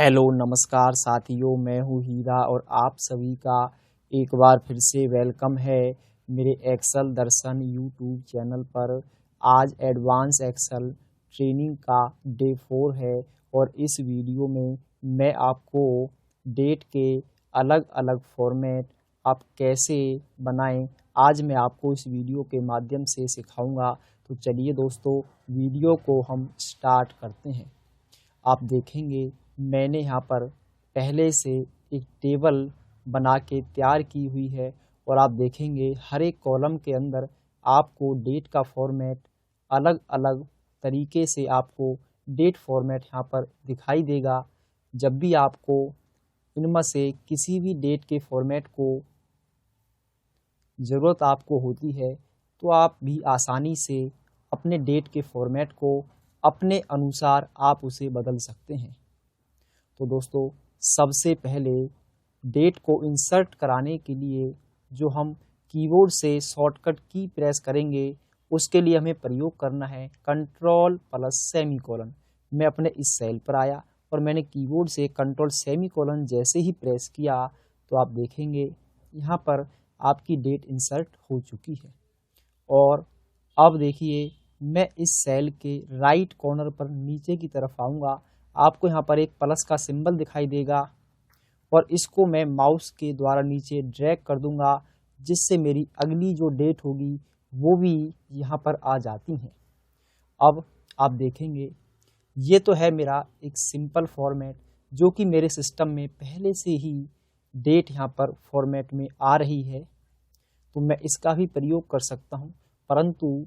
Hello नमस्कार साथियों, मैं हूँ हीरा और आप सभी का एक बार फिर से वेलकम है मेरे एक्सेल दर्शन यूट्यूब चैनल पर। आज एडवांस एक्सेल ट्रेनिंग का डे 4 है और इस वीडियो में मैं आपको डेट के अलग अलग फॉर्मेट आप कैसे बनाएं, आज मैं आपको इस वीडियो के माध्यम से सिखाऊंगा। तो चलिए दोस्तों, वीडियो को हम स्टार्ट करते हैं। आप देखेंगे मैंने यहाँ पर पहले से एक टेबल बना के तैयार की हुई है और आप देखेंगे हर एक कॉलम के अंदर आपको डेट का फॉर्मेट अलग अलग तरीके से आपको डेट फॉर्मेट यहाँ पर दिखाई देगा। जब भी आपको इनमें से किसी भी डेट के फॉर्मेट को ज़रूरत आपको होती है तो आप भी आसानी से अपने डेट के फॉर्मेट को अपने अनुसार आप उसे बदल सकते हैं। तो दोस्तों, सबसे पहले डेट को इंसर्ट कराने के लिए जो हम कीबोर्ड से शॉर्टकट की प्रेस करेंगे उसके लिए हमें प्रयोग करना है कंट्रोल प्लस सेमीकोलन। मैं अपने इस सेल पर आया और मैंने कीबोर्ड से कंट्रोल सेमीकोलन जैसे ही प्रेस किया तो आप देखेंगे यहाँ पर आपकी डेट इंसर्ट हो चुकी है। और अब देखिए, मैं इस सेल के राइट कॉर्नर पर नीचे की तरफ आऊँगा, आपको यहाँ पर एक प्लस का सिंबल दिखाई देगा और इसको मैं माउस के द्वारा नीचे ड्रैग कर दूंगा, जिससे मेरी अगली जो डेट होगी वो भी यहाँ पर आ जाती हैं। अब आप देखेंगे ये तो है मेरा एक सिंपल फॉर्मेट जो कि मेरे सिस्टम में पहले से ही डेट यहाँ पर फॉर्मेट में आ रही है, तो मैं इसका भी प्रयोग कर सकता हूँ। परंतु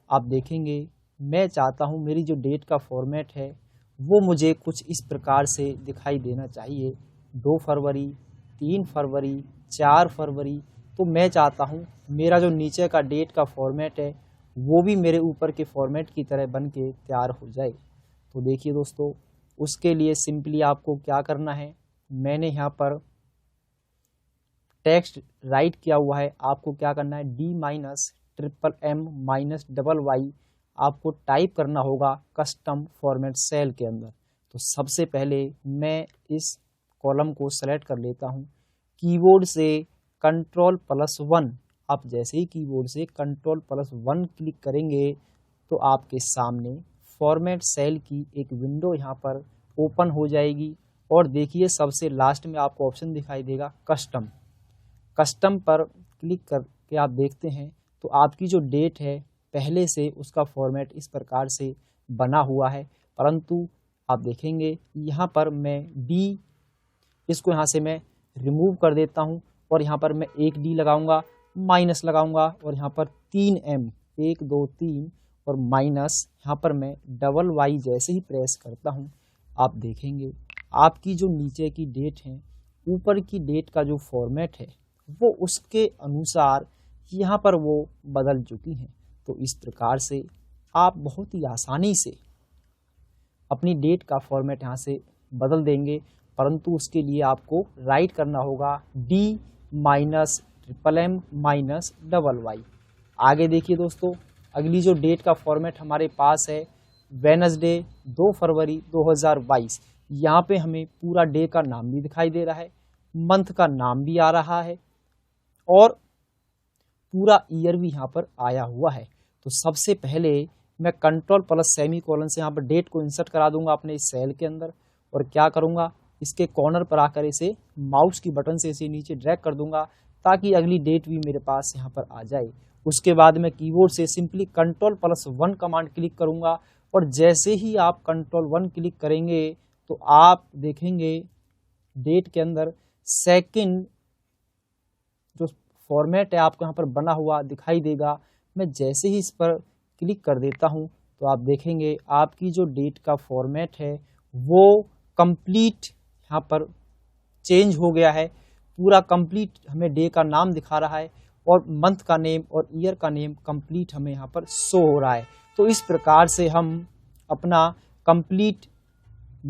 आप देखेंगे मैं चाहता हूँ मेरी जो डेट का फॉर्मेट है वो मुझे कुछ इस प्रकार से दिखाई देना चाहिए। 2 फरवरी, 3 फरवरी, 4 फरवरी। तो मैं चाहता हूँ मेरा जो नीचे का डेट का फॉर्मेट है वो भी मेरे ऊपर के फॉर्मेट की तरह बन के तैयार हो जाए। तो देखिए दोस्तों, उसके लिए सिंपली आपको क्या करना है, मैंने यहाँ पर टेक्स्ट राइट किया हुआ है। आपको क्या करना है, D-MM-YY आपको टाइप करना होगा कस्टम फॉर्मेट सेल के अंदर। तो सबसे पहले मैं इस कॉलम को सेलेक्ट कर लेता हूँ कीबोर्ड से Ctrl+1। आप जैसे ही कीबोर्ड से Ctrl+1 क्लिक करेंगे तो आपके सामने फॉर्मेट सेल की एक विंडो यहाँ पर ओपन हो जाएगी। और देखिए सबसे लास्ट में आपको ऑप्शन दिखाई देगा कस्टम पर क्लिक करके आप देखते हैं तो आपकी जो डेट है पहले से उसका फॉर्मेट इस प्रकार से बना हुआ है। परंतु आप देखेंगे यहाँ पर मैं इसको यहाँ से मैं रिमूव कर देता हूँ और यहाँ पर मैं एक D लगाऊंगा, माइनस लगाऊंगा और यहाँ पर 3M 1 2 3 और माइनस यहाँ पर मैं Y जैसे ही प्रेस करता हूँ, आप देखेंगे आपकी जो नीचे की डेट है ऊपर की डेट का जो फॉर्मेट है वो उसके अनुसार यहाँ पर वो बदल चुकी हैं। तो इस प्रकार से आप बहुत ही आसानी से अपनी डेट का फॉर्मेट यहाँ से बदल देंगे। परंतु उसके लिए आपको राइट करना होगा D-MM-YY। आगे देखिए दोस्तों, अगली जो डेट का फॉर्मेट हमारे पास है वेडनेसडे 2 फरवरी 2022। यहाँ पे हमें पूरा डे का नाम भी दिखाई दे रहा है, मंथ का नाम भी आ रहा है और पूरा ईयर भी यहाँ पर आया हुआ है। तो सबसे पहले मैं कंट्रोल प्लस सेमीकोलन से यहाँ पर डेट को इंसर्ट करा दूंगा अपने इस सेल के अंदर और क्या करूंगा, इसके कॉर्नर पर आकर इसे माउस की बटन से इसे नीचे ड्रैग कर दूंगा ताकि अगली डेट भी मेरे पास यहाँ पर आ जाए। उसके बाद मैं कीबोर्ड से सिंपली Ctrl+1 कमांड क्लिक करूंगा और जैसे ही आप Ctrl+1 क्लिक करेंगे तो आप देखेंगे डेट के अंदर सेकंड जो फॉर्मेट है आपको यहाँ पर बना हुआ दिखाई देगा। मैं जैसे ही इस पर क्लिक कर देता हूँ तो आप देखेंगे आपकी जो डेट का फॉर्मेट है वो कंप्लीट यहाँ पर चेंज हो गया है। पूरा कंप्लीट हमें डे का नाम दिखा रहा है और मंथ का नेम और ईयर का नेम कंप्लीट हमें यहाँ पर शो हो रहा है। तो इस प्रकार से हम अपना कंप्लीट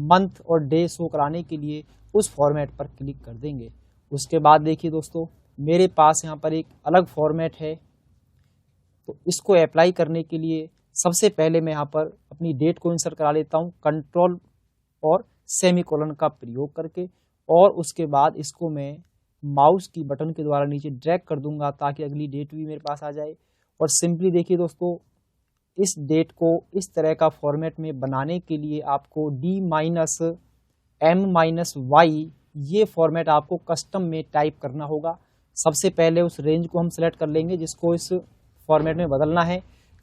मंथ और डे शो कराने के लिए उस फॉर्मेट पर क्लिक कर देंगे। उसके बाद देखिए दोस्तों, मेरे पास यहाँ पर एक अलग फॉर्मेट है। तो इसको अप्लाई करने के लिए सबसे पहले मैं यहाँ पर अपनी डेट को इंसर्ट करा लेता हूँ कंट्रोल और सेमीकोलन का प्रयोग करके, और उसके बाद इसको मैं माउस की बटन के द्वारा नीचे ड्रैग कर दूंगा ताकि अगली डेट भी मेरे पास आ जाए। और सिंपली देखिए दोस्तों, इस डेट को इस तरह का फॉर्मेट में बनाने के लिए आपको D-M-Y ये फॉर्मेट आपको कस्टम में टाइप करना होगा। सबसे पहले उस रेंज को हम सेलेक्ट कर लेंगे जिसको इस फॉर्मेट में बदलना है।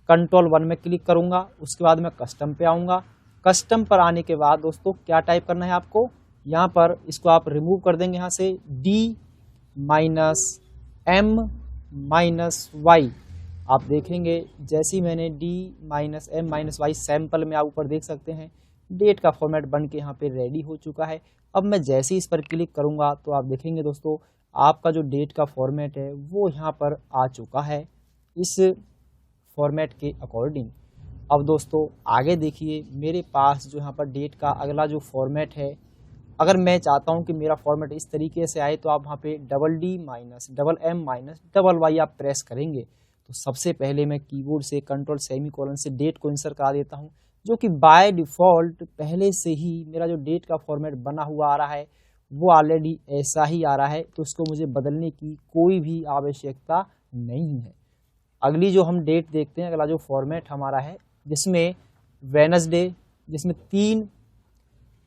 Ctrl+1 में क्लिक करूंगा, उसके बाद मैं कस्टम पे आऊँगा। कस्टम पर आने के बाद दोस्तों क्या टाइप करना है आपको, यहाँ पर इसको आप रिमूव कर देंगे यहाँ से D-M-Y। आप देखेंगे जैसे ही मैंने D-M-Y सैंपल में आप ऊपर देख सकते हैं डेट का फॉर्मेट बन के यहाँ पे रेडी हो चुका है। अब मैं जैसे ही इस पर क्लिक करूँगा तो आप देखेंगे दोस्तों आपका जो डेट का फॉर्मेट है वो यहाँ पर आ चुका है इस फॉर्मेट के अकॉर्डिंग। अब दोस्तों आगे देखिए, मेरे पास जो यहाँ पर डेट का अगला जो फॉर्मेट है, अगर मैं चाहता हूँ कि मेरा फॉर्मेट इस तरीके से आए तो आप वहाँ पे D-M-Y आप प्रेस करेंगे। तो सबसे पहले मैं कीबोर्ड से कंट्रोल सेमीकोलन से डेट को इंसर्ट करा देता हूँ, जो कि बाय डिफ़ॉल्ट पहले से ही मेरा जो डेट का फॉर्मेट बना हुआ आ रहा है वो ऑलरेडी ऐसा ही आ रहा है, तो इसको मुझे बदलने की कोई भी आवश्यकता नहीं है। अगली जो हम डेट देखते हैं, अगला जो फॉर्मेट हमारा है जिसमें वेडनेसडे, जिसमें 3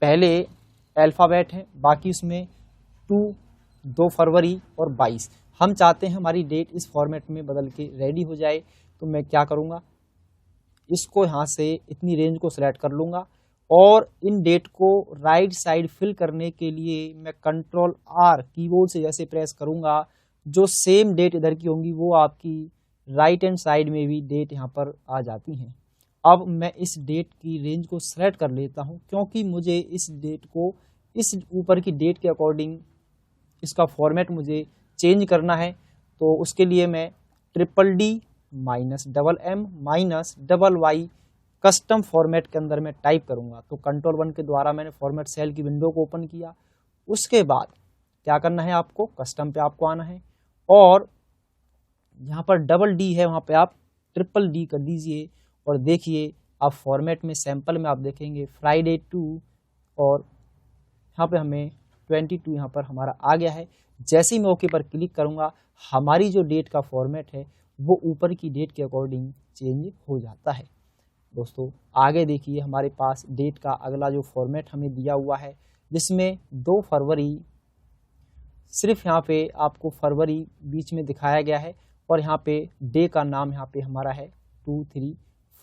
पहले अल्फ़ाबेट हैं, बाकी उसमें 2 फरवरी और 22। हम चाहते हैं हमारी डेट इस फॉर्मेट में बदल के रेडी हो जाए, तो मैं क्या करूँगा, इसको यहाँ से इतनी रेंज को सिलेक्ट कर लूँगा और इन डेट को राइट साइड फिल करने के लिए मैं Ctrl+R कीबोर्ड से जैसे प्रेस करूँगा, जो सेम डेट इधर की होंगी वो आपकी राइट हैंड साइड में भी डेट यहाँ पर आ जाती हैं। अब मैं इस डेट की रेंज को सेलेक्ट कर लेता हूँ क्योंकि मुझे इस डेट को इस ऊपर की डेट के अकॉर्डिंग इसका फॉर्मेट मुझे चेंज करना है। तो उसके लिए मैं D-M-Y कस्टम फॉर्मेट के अंदर मैं टाइप करूँगा। तो Ctrl+1 के द्वारा मैंने फॉर्मेट सेल की विंडो को ओपन किया। उसके बाद क्या करना है, आपको कस्टम पे आपको आना है और यहाँ पर D है, वहाँ पे आप D कर दीजिए और देखिए आप फॉर्मेट में सैंपल में आप देखेंगे फ्राइडे 2 और यहाँ पे हमें 22 यहाँ पर हमारा आ गया है। जैसे ही मैं ओके पर क्लिक करूँगा हमारी जो डेट का फॉर्मेट है वो ऊपर की डेट के अकॉर्डिंग चेंज हो जाता है। दोस्तों आगे देखिए, हमारे पास डेट का अगला जो फॉर्मेट हमें दिया हुआ है जिसमें 2 फरवरी, सिर्फ यहाँ पे आपको फरवरी बीच में दिखाया गया है और यहाँ पे डे का नाम यहाँ पे हमारा है 2, 3,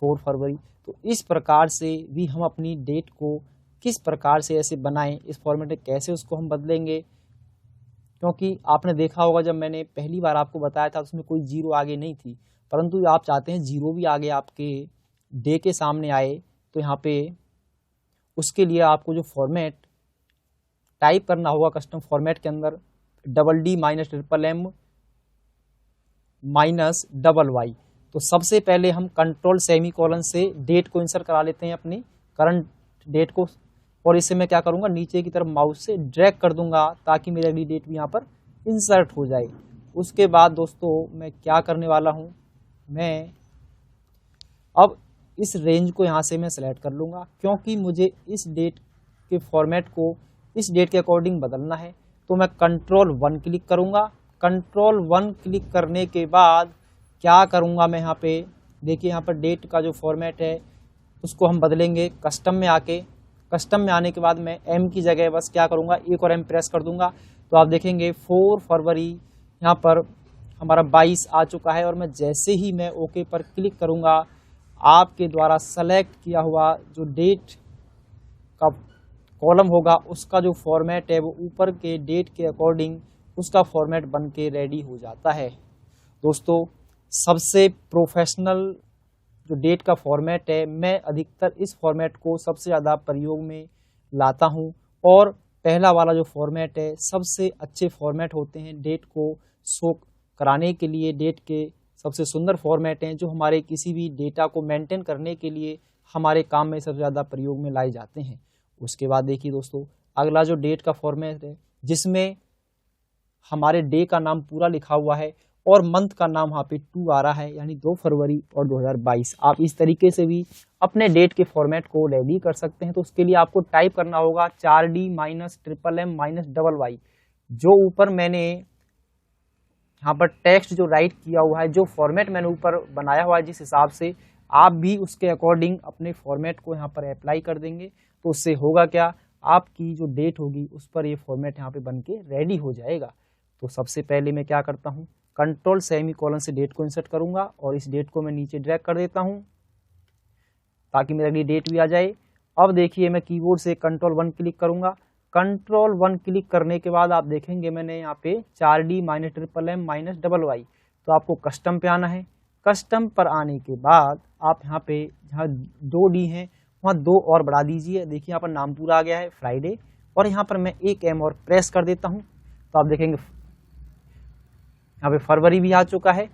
4 फरवरी। तो इस प्रकार से भी हम अपनी डेट को किस प्रकार से ऐसे बनाएं, इस फॉर्मेट में कैसे उसको हम बदलेंगे, क्योंकि आपने देखा होगा जब मैंने पहली बार आपको बताया था उसमें कोई जीरो आगे नहीं थी, परंतु आप चाहते हैं जीरो भी आगे आपके डे के सामने आए। तो यहाँ पे उसके लिए आपको जो फॉर्मेट टाइप करना होगा कस्टम फॉर्मेट के अंदर D-M-Y तो सबसे पहले हम कंट्रोल सेमीकोलन से डेट को इंसर्ट करा लेते हैं, अपनी करंट डेट को, और इसे मैं क्या करूंगा, नीचे की तरफ माउस से ड्रैग कर दूंगा ताकि मेरी अगली डेट भी यहाँ पर इंसर्ट हो जाए। उसके बाद दोस्तों मैं क्या करने वाला हूँ, मैं अब इस रेंज को यहाँ से मैं सेलेक्ट कर लूँगा क्योंकि मुझे इस डेट के फॉर्मेट को इस डेट के अकॉर्डिंग बदलना है। तो मैं Ctrl+1 क्लिक करूँगा। Ctrl+1 क्लिक करने के बाद क्या करूँगा, मैं यहाँ पे देखिए यहाँ पर डेट का जो फॉर्मेट है उसको हम बदलेंगे कस्टम में आके। कस्टम में आने के बाद मैं M की जगह बस क्या करूँगा, एक और M प्रेस कर दूँगा। तो आप देखेंगे 4 फरवरी यहाँ पर हमारा 22 आ चुका है और मैं जैसे ही मैं ओके पर क्लिक करूँगा आपके द्वारा सेलेक्ट किया हुआ जो डेट का कॉलम होगा उसका जो फॉर्मेट है वो ऊपर के डेट के अकॉर्डिंग उसका फॉर्मेट बन के रेडी हो जाता है। दोस्तों सबसे प्रोफेशनल जो डेट का फॉर्मेट है, मैं अधिकतर इस फॉर्मेट को सबसे ज़्यादा प्रयोग में लाता हूं और पहला वाला जो फॉर्मेट है सबसे अच्छे फॉर्मेट होते हैं डेट को शो कराने के लिए। डेट के सबसे सुंदर फॉर्मेट हैं जो हमारे किसी भी डेटा को मेंटेन करने के लिए हमारे काम में सबसे ज़्यादा प्रयोग में लाए जाते हैं। उसके बाद देखिए दोस्तों अगला जो डेट का फॉर्मेट है जिसमें हमारे डे का नाम पूरा लिखा हुआ है और मंथ का नाम यहाँ पे 2 आ रहा है, यानी 2 फरवरी और 2022। आप इस तरीके से भी अपने डेट के फॉर्मेट को रेडी कर सकते हैं। तो उसके लिए आपको टाइप करना होगा 4D-MM-YY, जो ऊपर मैंने यहाँ पर टेक्स्ट जो राइट किया हुआ है, जो फॉर्मेट मैंने ऊपर बनाया हुआ है, जिस हिसाब से आप भी उसके अकॉर्डिंग अपने फॉर्मेट को यहाँ पर अप्लाई कर देंगे। तो उससे होगा क्या, आपकी जो डेट होगी उस पर ये फॉर्मेट यहाँ पे बन के रेडी हो जाएगा। तो सबसे पहले मैं क्या करता हूँ, कंट्रोल सेमीकोलन से डेट को इंसर्ट करूंगा और इस डेट को मैं नीचे ड्रैग कर देता हूँ ताकि मेरे अगली डेट भी आ जाए। अब देखिए मैं कीबोर्ड से कंट्रोल 1 क्लिक करूंगा। कंट्रोल 1 क्लिक करने के बाद आप देखेंगे मैंने यहाँ पे 4D-MM-YY, तो आपको कस्टम पे आना है। कस्टम पर आने के बाद आप यहाँ पे जहाँ 2D हैं वहाँ 2 और बढ़ा दीजिए। देखिए यहाँ पर नाम पूरा आ गया है फ्राइडे, और यहाँ पर मैं एक M और प्रेस कर देता हूँ तो आप देखेंगे यहाँ पे फरवरी भी आ चुका है।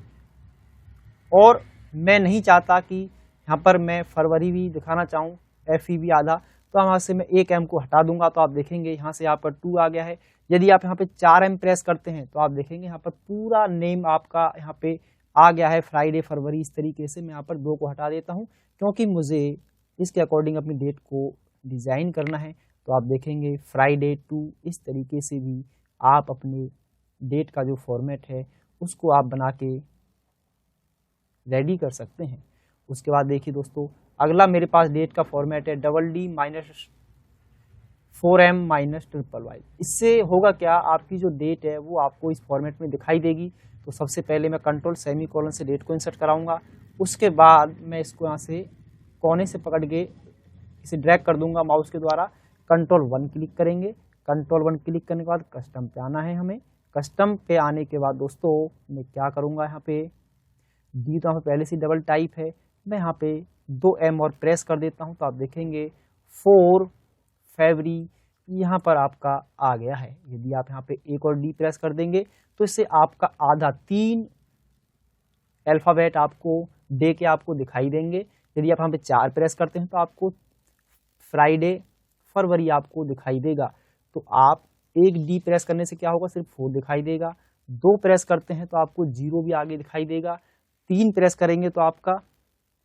और मैं नहीं चाहता कि यहाँ पर मैं फरवरी भी दिखाना चाहूँ, FE भी आधा, तो यहाँ से मैं एक M को हटा दूंगा तो आप देखेंगे यहाँ से यहाँ पर 2 आ गया है। यदि आप यहाँ पे 4M प्रेस करते हैं तो आप देखेंगे यहाँ पर पूरा नेम आपका यहाँ पे आ गया है, फ्राइडे फरवरी। इस तरीके से मैं यहाँ पर 2 को हटा देता हूँ क्योंकि मुझे इसके अकॉर्डिंग अपनी डेट को डिज़ाइन करना है। तो आप देखेंगे फ्राइडे 2, इस तरीके से भी आप अपने डेट का जो फॉर्मेट है उसको आप बना के रेडी कर सकते हैं। उसके बाद देखिए दोस्तों, अगला मेरे पास डेट का फॉर्मेट है DD-4M-YYY। इससे होगा क्या, आपकी जो डेट है वो आपको इस फॉर्मेट में दिखाई देगी। तो सबसे पहले मैं कंट्रोल सेमीकोलन से डेट को इंसर्ट कराऊंगा। उसके बाद मैं इसको यहाँ से कोने से पकड़ के इसे ड्रैग कर दूंगा माउस के द्वारा। कंट्रोल 1 क्लिक करेंगे। कंट्रोल 1 क्लिक करने के बाद कस्टम पे आना है हमें। कस्टम पे आने के बाद दोस्तों मैं क्या करूंगा, यहाँ पे डी तो यहाँ पे पहले से डबल टाइप है, मैं यहाँ पे 2M और प्रेस कर देता हूँ तो आप देखेंगे 4 फरवरी यहाँ पर आपका आ गया है। यदि आप यहाँ पे एक और D प्रेस कर देंगे तो इससे आपका आधा 3 अल्फ़ाबेट आपको डे के आपको दिखाई देंगे। यदि आप यहाँ पे 4 प्रेस करते हैं तो आपको फ्राइडे फरवरी आपको दिखाई देगा। तो आप एक D प्रेस करने से क्या होगा, सिर्फ 4 दिखाई देगा। 2 प्रेस करते हैं तो आपको 0 भी आगे दिखाई देगा। 3 प्रेस करेंगे तो आपका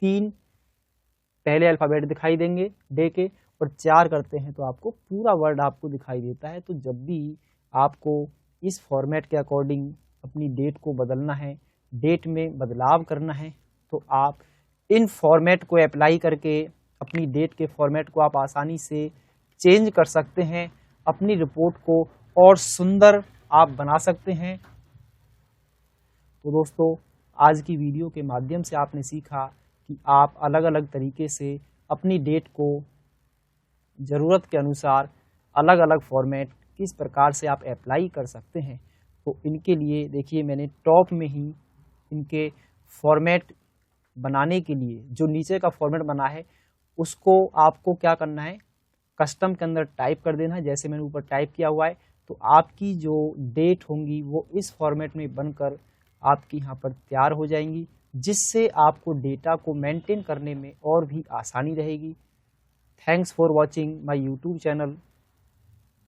3 पहले अल्फ़ाबेट दिखाई देंगे डे के, और 4 करते हैं तो आपको पूरा वर्ड आपको दिखाई देता है। तो जब भी आपको इस फॉर्मेट के अकॉर्डिंग अपनी डेट को बदलना है, डेट में बदलाव करना है, तो आप इन फॉर्मेट को अप्लाई करके अपनी डेट के फॉर्मेट को आप आसानी से चेंज कर सकते हैं। अपनी रिपोर्ट को और सुंदर आप बना सकते हैं। तो दोस्तों, आज की वीडियो के माध्यम से आपने सीखा कि आप अलग अलग तरीके से अपनी डेट को ज़रूरत के अनुसार अलग अलग फॉर्मेट किस प्रकार से आप अप्लाई कर सकते हैं। तो इनके लिए देखिए मैंने टॉप में ही इनके फॉर्मेट बनाने के लिए जो नीचे का फॉर्मेट बना है उसको आपको क्या करना है, कस्टम के अंदर टाइप कर देना है। जैसे मैंने ऊपर टाइप किया हुआ है तो आपकी जो डेट होंगी वो इस फॉर्मेट में बनकर आपकी यहाँ पर तैयार हो जाएंगी, जिससे आपको डेटा को मेंटेन करने में और भी आसानी रहेगी। Thanks for watching my YouTube channel.